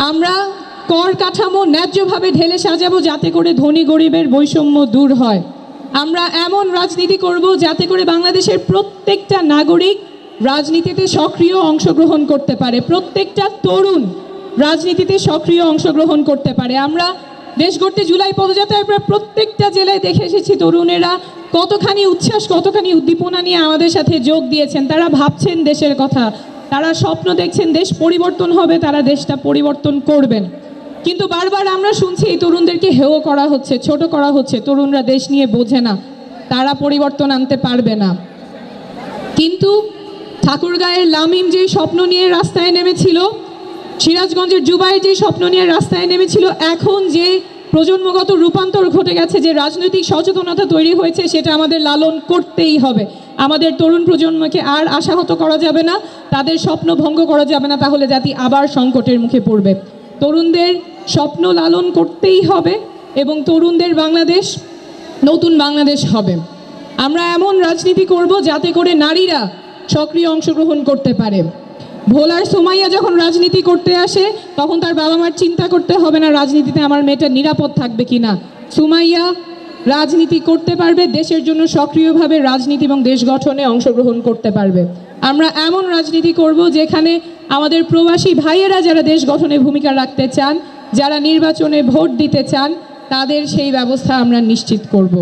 আমরা কর কাঠামো ন্যায্যভাবে ঢেলে সাজাবো যাতে করে ধনী গরিবের বৈষম্য দূর হয়। আমরা এমন রাজনীতি করব যাতে করে বাংলাদেশের প্রত্যেকটা নাগরিক রাজনীতিতে সক্রিয় অংশগ্রহণ করতে পারে, প্রত্যেকটা তরুণ রাজনীতিতে সক্রিয় অংশগ্রহণ করতে পারে। আমরা দেশ গড়তে জুলাই পদযাত্রায় প্রায় প্রত্যেকটা জেলায় দেখে এসেছি তরুণেরা কতখানি উচ্ছ্বাস, কতখানি উদ্দীপনা নিয়ে আমাদের সাথে যোগ দিয়েছেন। তারা ভাবছেন দেশের কথা, তারা স্বপ্ন দেখছেন দেশ পরিবর্তন হবে, তারা দেশটা পরিবর্তন করবেন। কিন্তু বারবার আমরা শুনছি এই তরুণদেরকে হেয় করা হচ্ছে, ছোট করা হচ্ছে, তরুণরা দেশ নিয়ে বোঝে না, তারা পরিবর্তন আনতে পারবে না। কিন্তু ঠাকুরগাঁয়ের লামিম যেই স্বপ্ন নিয়ে রাস্তায় নেমেছিল, সিরাজগঞ্জের জুবাইর যেই স্বপ্ন নিয়ে রাস্তায় নেমেছিল, এখন যে প্রজন্মগত রূপান্তর ঘটে গেছে, যে রাজনৈতিক সচেতনতা তৈরি হয়েছে, সেটা আমাদের লালন করতেই হবে। আমাদের তরুণ প্রজন্মকে আর আশাহত করা যাবে না, তাদের স্বপ্ন ভঙ্গ করা যাবে না, তাহলে জাতি আবার সংকটের মুখে পড়বে। তরুণদের স্বপ্ন লালন করতেই হবে এবং তরুণদের বাংলাদেশ নতুন বাংলাদেশ হবে। আমরা এমন রাজনীতি করব যাতে করে নারীরা সক্রিয় অংশগ্রহণ করতে পারে। ভোলার সুমাইয়া যখন রাজনীতি করতে আসে তখন তার বাবা মার চিন্তা করতে হবে না রাজনীতিতে আমার মেয়েটা নিরাপদ থাকবে কিনা। সুমাইয়া রাজনীতি করতে পারবে, দেশের জন্য সক্রিয়ভাবে রাজনীতি এবং দেশ গঠনে অংশগ্রহণ করতে পারবে। আমরা এমন রাজনীতি করব যেখানে আমাদের প্রবাসী ভাইয়েরা যারা দেশ গঠনে ভূমিকা রাখতে চান, যারা নির্বাচনে ভোট দিতে চান, তাদের সেই ব্যবস্থা আমরা নিশ্চিত করব।